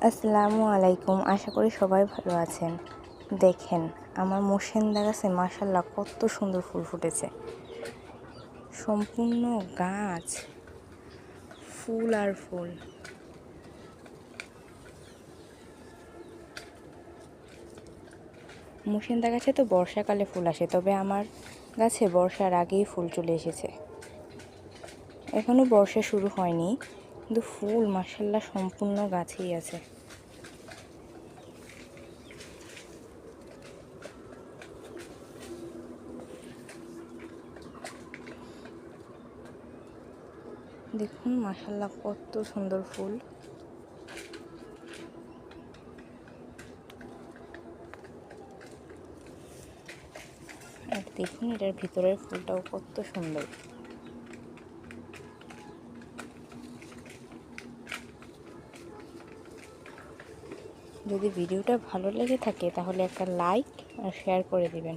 আসসালামু আলাইকুম। আশা করি সবাই ভালো আছেন। দেখেন আমার মোসেন্দা গাছে মাশাআল্লাহ কত সুন্দর ফুল ফুটেছে। সম্পূর্ণ গাছ ফুল আর ফুল। মোসেন্দা গাছে তো বর্ষাকালে ফুল আসে, তবে আমার গাছে বর্ষার আগেই ফুল চলে এসেছে। এখনো বর্ষা শুরু হয়নি, কিন্তু ফুল মাশাআল্লাহ সম্পূর্ণ গাছেই আছে। দেখুন মাশাআল্লাহ কত সুন্দর ফুল। আর দেখুন এটার ভিতরের ফুলটাও কত সুন্দর। যদি ভিডিওটা ভালো লেগে থাকে তাহলে একটা লাইক আর শেয়ার করে দিবেন।